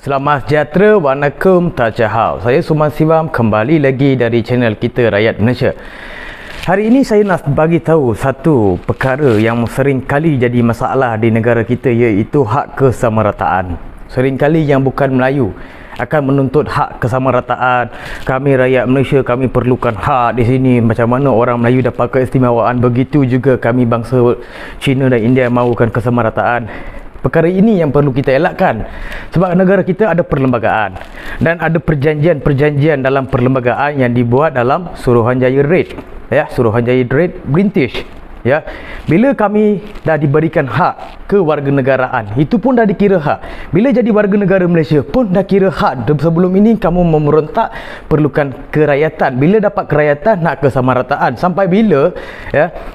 Selamat sejahtera, Wanakum Tajahau. Saya Suman Sivam, kembali lagi dari channel kita Rakyat Malaysia. Hari ini saya nak bagi tahu satu perkara yang sering kali jadi masalah di negara kita, iaitu hak kesamarataan. Sering kali yang bukan Melayu akan menuntut hak kesamarataan. Kami rakyat Malaysia, kami perlukan hak di sini. Macam mana orang Melayu dapat keistimewaan, begitu juga kami bangsa Cina dan India mahukan kesamarataan. Perkara ini yang perlu kita elakkan, sebab negara kita ada perlembagaan dan ada perjanjian-perjanjian dalam perlembagaan yang dibuat dalam Suruhanjaya Red, Suruhanjaya Red British. Bila kami dah diberikan hak kewarganegaraan, itu pun dah dikira hak. Bila jadi warga negara Malaysia pun dah kira hak. Sebelum ini kamu memerontak perlukan kerakyatan. Bila dapat kerakyatan nak kesamarataan. Sampai bila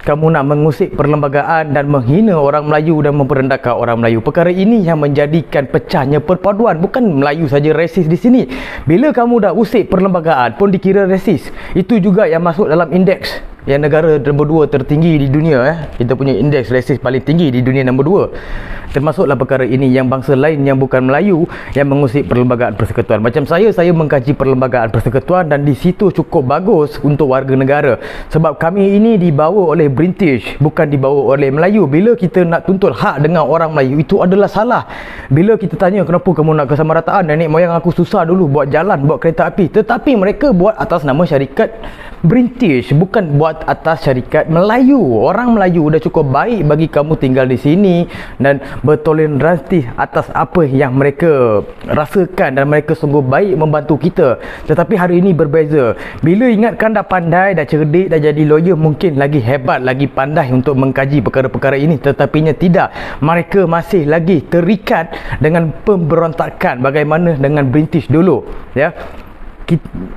kamu nak mengusik perlembagaan dan menghina orang Melayu dan memperendahkan orang Melayu. Perkara ini yang menjadikan pecahnya perpaduan. Bukan Melayu saja resis di sini. Bila kamu dah usik perlembagaan pun dikira resis. Itu juga yang masuk dalam indeks yang negara nombor 2 tertinggi di dunia. Kita punya indeks resis paling tinggi di dunia nombor 2. Termasuklah perkara ini yang bangsa lain yang bukan Melayu yang mengusik perlembagaan persekutuan. Macam saya mengkaji perlembagaan persekutuan dan di situ cukup bagus untuk warga negara. Sebab kami ini dibawa oleh British, bukan dibawa oleh Melayu. Bila kita nak tuntut hak dengan orang Melayu, itu adalah salah. Bila kita tanya kenapa kamu nak kesamarataan, nenek moyang aku susah dulu buat jalan, buat kereta api. Tetapi mereka buat atas nama syarikat British, bukan buat atas syarikat Melayu. Orang Melayu dah cukup baik bagi kamu tinggal di sini dan bertoleransi atas apa yang mereka rasakan, dan mereka sungguh baik membantu kita. Tetapi hari ini berbeza. Bila ingatkan dah pandai, dah cerdik, dah jadi lawyer, mungkin lagi hebat, lagi pandai untuk mengkaji perkara-perkara ini. Tetapinya tidak. Mereka masih lagi terikat dengan pemberontakan bagaimana dengan British dulu.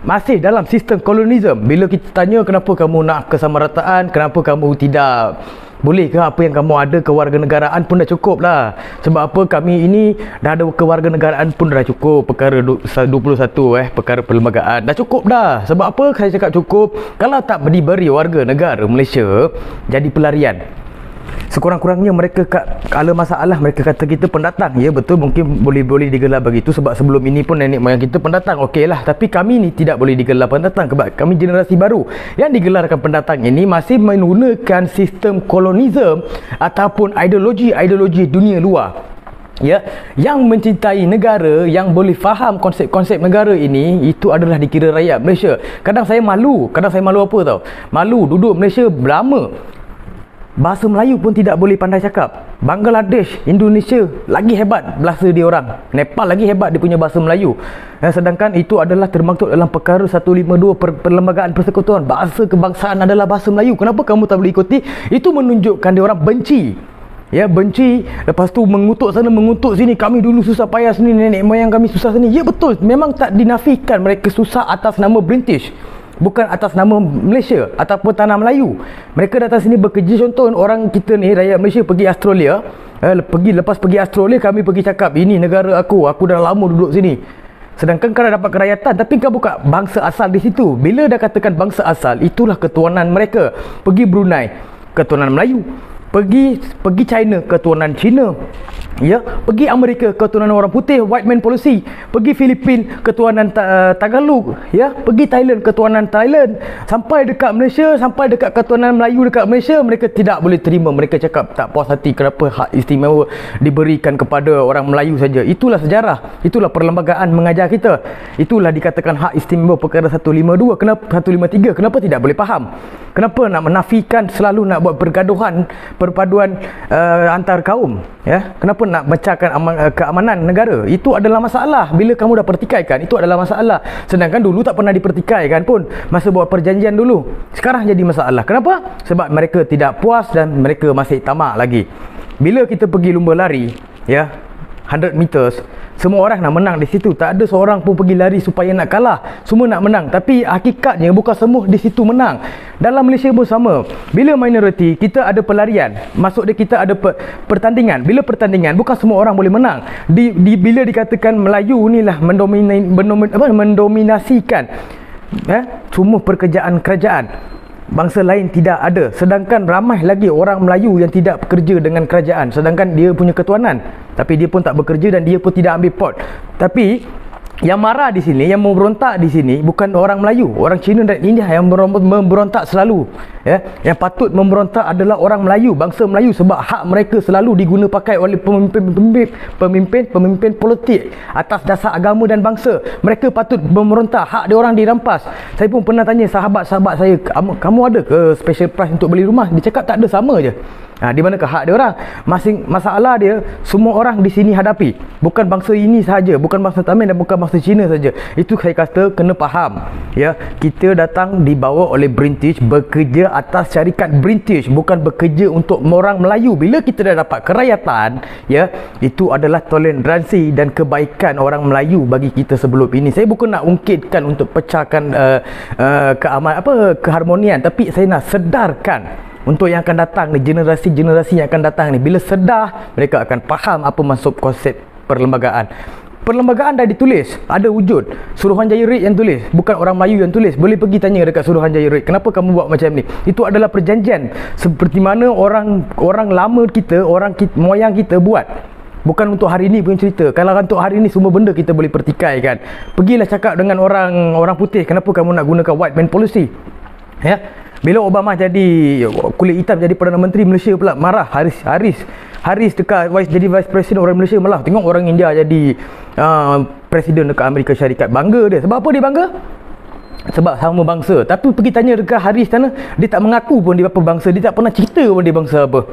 Masih dalam sistem kolonisme. Bila kita tanya kenapa kamu nak kesamarataan, kenapa kamu tidak boleh ke apa yang kamu ada, kewarganegaraan pun dah cukup lah. Sebab apa, kami ini dah ada kewarganegaraan pun dah cukup. Perkara 21 perkara perlembagaan dah cukup dah. Sebab apa saya cakap cukup? Kalau tak diberi warga negara Malaysia jadi pelarian, sekurang-kurangnya mereka kalau masalah mereka kata kita pendatang. Ya betul, mungkin boleh digelar begitu sebab sebelum ini pun nenek moyang kita pendatang. Okeylah, tapi kami ni tidak boleh digelar pendatang sebab kami generasi baru. Yang digelarkan pendatang ini masih menggunakan sistem kolonisme ataupun ideologi dunia luar. Yang mencintai negara, yang boleh faham konsep-konsep negara ini, itu adalah dikira rakyat Malaysia. Kadang saya malu apa tau? Malu duduk Malaysia lama, bahasa Melayu pun tidak boleh pandai cakap. Bangladesh, Indonesia lagi hebat bahasa dia orang. Nepal lagi hebat dia punya bahasa Melayu. Sedangkan itu adalah termaktub dalam perkara 152 perlembagaan persekutuan. Bahasa kebangsaan adalah bahasa Melayu. Kenapa kamu tak boleh ikuti? Itu menunjukkan dia orang benci. Benci. Lepas tu mengutuk sana, mengutuk sini. Kami dulu susah payah sini, nenek moyang kami susah sini. Ya betul, memang tak dinafikan mereka susah atas nama British, bukan atas nama Malaysia ataupun tanah Melayu. Mereka datang sini bekerja. Contoh orang kita ni, rakyat Malaysia pergi Australia. Lepas pergi Australia, kami pergi cakap ini negara aku dah lama duduk sini. Sedangkan kau dah dapat kerakyatan, tapi kau bukan bangsa asal di situ. Bila dah katakan bangsa asal, itulah ketuanan mereka. Pergi Brunei, ketuanan Melayu. Pergi China, ketuanan Cina. Pergi Amerika, ketuanan orang putih, white man policy. Pergi Filipin, ketuanan Tagalog. Pergi Thailand, ketuanan Thailand. Sampai dekat Malaysia, sampai dekat ketuanan Melayu dekat Malaysia, mereka tidak boleh terima. Mereka cakap tak puas hati kenapa hak istimewa diberikan kepada orang Melayu saja. Itulah sejarah, itulah perlembagaan mengajar kita. Itulah dikatakan hak istimewa perkara 152. Kenapa 153? Kenapa tidak boleh faham? Kenapa nak menafikan, selalu nak buat pergaduhan, perpaduan antar kaum? Kenapa nak mecahkan keamanan negara? Itu adalah masalah. Bila kamu dah pertikaikan, itu adalah masalah. Sedangkan dulu tak pernah dipertikaikan pun masa buat perjanjian dulu. Sekarang jadi masalah. Kenapa? Sebab mereka tidak puas dan mereka masih tamak lagi. Bila kita pergi lumba lari, 100 meters, semua orang nak menang di situ. Tak ada seorang pun pergi lari supaya nak kalah. Semua nak menang. Tapi hakikatnya bukan semua di situ menang. Dalam Malaysia pun sama. Bila minoriti, kita ada pelarian. Maksud dia kita ada pertandingan. Bila pertandingan, bukan semua orang boleh menang. Bila dikatakan Melayu ni lah mendominasikan semua pekerjaan kerajaan. bangsa lain tidak ada. Sedangkan ramai lagi orang Melayu yang tidak bekerja dengan kerajaan, sedangkan dia punya ketuanan, tapi dia pun tak bekerja dan dia pun tidak ambil pot. Tapi yang marah di sini, yang memberontak di sini bukan orang Melayu, orang Cina dan India yang memberontak selalu. Ya, yang patut memberontak adalah orang Melayu, bangsa Melayu, sebab hak mereka selalu diguna pakai oleh pemimpin politik atas dasar agama dan bangsa. Mereka patut memberontak, hak dia orang dirampas. Saya pun pernah tanya sahabat-sahabat saya, kamu ada ke special price untuk beli rumah? Dia cakap tak ada, sama je. Di manakah hak dia orang? Masalah dia semua orang di sini hadapi, bukan bangsa ini sahaja, bukan bangsa Tamil dan bukan bangsa Cina saja. Itu saya kata kena faham. Ya, kita datang dibawa oleh British, bekerja atas syarikat British, bukan bekerja untuk orang Melayu. Bila kita dah dapat kerakyatan, ya, itu adalah toleransi dan kebaikan orang Melayu bagi kita sebelum ini. Saya bukan nak ungkitkan untuk pecahkan keharmonian, tapi saya nak sedarkan untuk yang akan datang ni, generasi-generasi yang akan datang ni, bila sedar, mereka akan faham apa maksud konsep perlembagaan. Perlembagaan dah ditulis, ada wujud. Suruhanjaya Red yang tulis, bukan orang Melayu yang tulis. Boleh pergi tanya dekat Suruhanjaya Red, kenapa kamu buat macam ni? Itu adalah perjanjian seperti mana orang lama kita, moyang kita buat. Bukan untuk hari ni punya cerita. Kalau untuk hari ni semua benda kita boleh pertikai kan. Pergilah cakap dengan orang putih, kenapa kamu nak gunakan white man policy? Ya. Bila Obama jadi kulit hitam jadi Perdana Menteri Malaysia pula marah. Haris dekat jadi Vice President orang Malaysia malah tengok orang India jadi Presiden dekat Amerika Syarikat. Bangga dia. Sebab apa dia bangga? Sebab sama bangsa. Tapi pergi tanya dekat Haris sana, dia tak mengaku pun dia apa bangsa. Dia tak pernah cerita pun dia bangsa apa.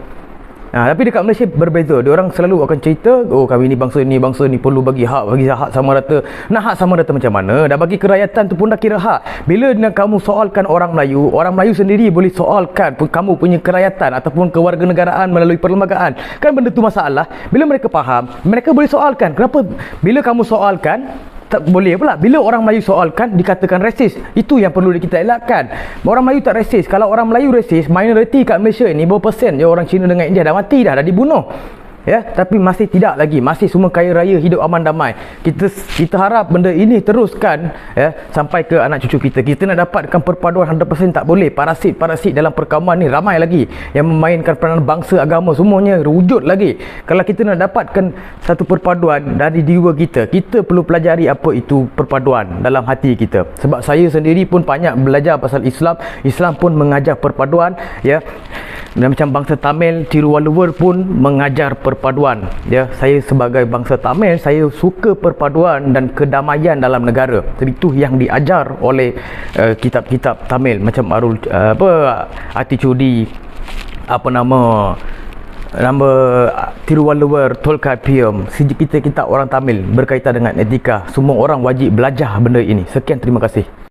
Tapi dekat Malaysia berbeza. Dia orang selalu akan cerita, oh kami ni bangsa ni perlu bagi hak sama rata. Nak hak sama rata macam mana? Dah bagi kerakyatan tu pun dah kira hak. Bila nak kamu soalkan orang Melayu sendiri boleh soalkan kamu punya kerakyatan ataupun kewarganegaraan melalui perlembagaan. Kan benda tu masalah. Bila mereka faham, mereka boleh soalkan. Kenapa? Bila kamu soalkan, tak boleh pula. Bila orang Melayu soalkan, dikatakan resis. Itu yang perlu kita elakkan. Orang Melayu tak resis. Kalau orang Melayu resis, minoriti kat Malaysia ni berapa persen je orang Cina dengan India dah mati dah dibunuh. Ya, tapi masih tidak lagi, masih semua kaya raya, hidup aman damai. Kita harap benda ini teruskan ya sampai ke anak cucu kita. Kita nak dapatkan perpaduan 100% tak boleh. Parasit dalam perkauman ni ramai lagi yang memainkan peranan bangsa, agama, semuanya wujud lagi. Kalau kita nak dapatkan satu perpaduan dari jiwa kita, kita perlu pelajari apa itu perpaduan dalam hati kita. Sebab saya sendiri pun banyak belajar pasal Islam pun mengajar perpaduan ya. Dan macam bangsa Tamil, Tiruvalluvar pun mengajar perpaduan ya. Saya sebagai bangsa Tamil, saya suka perpaduan dan kedamaian dalam negara. Itu yang diajar oleh kitab-kitab Tamil macam Aticudi, nama Tiruvalluvar, Tolkappiyam. Kita orang Tamil berkaitan dengan etika. Semua orang wajib belajar benda ini. Sekian, terima kasih.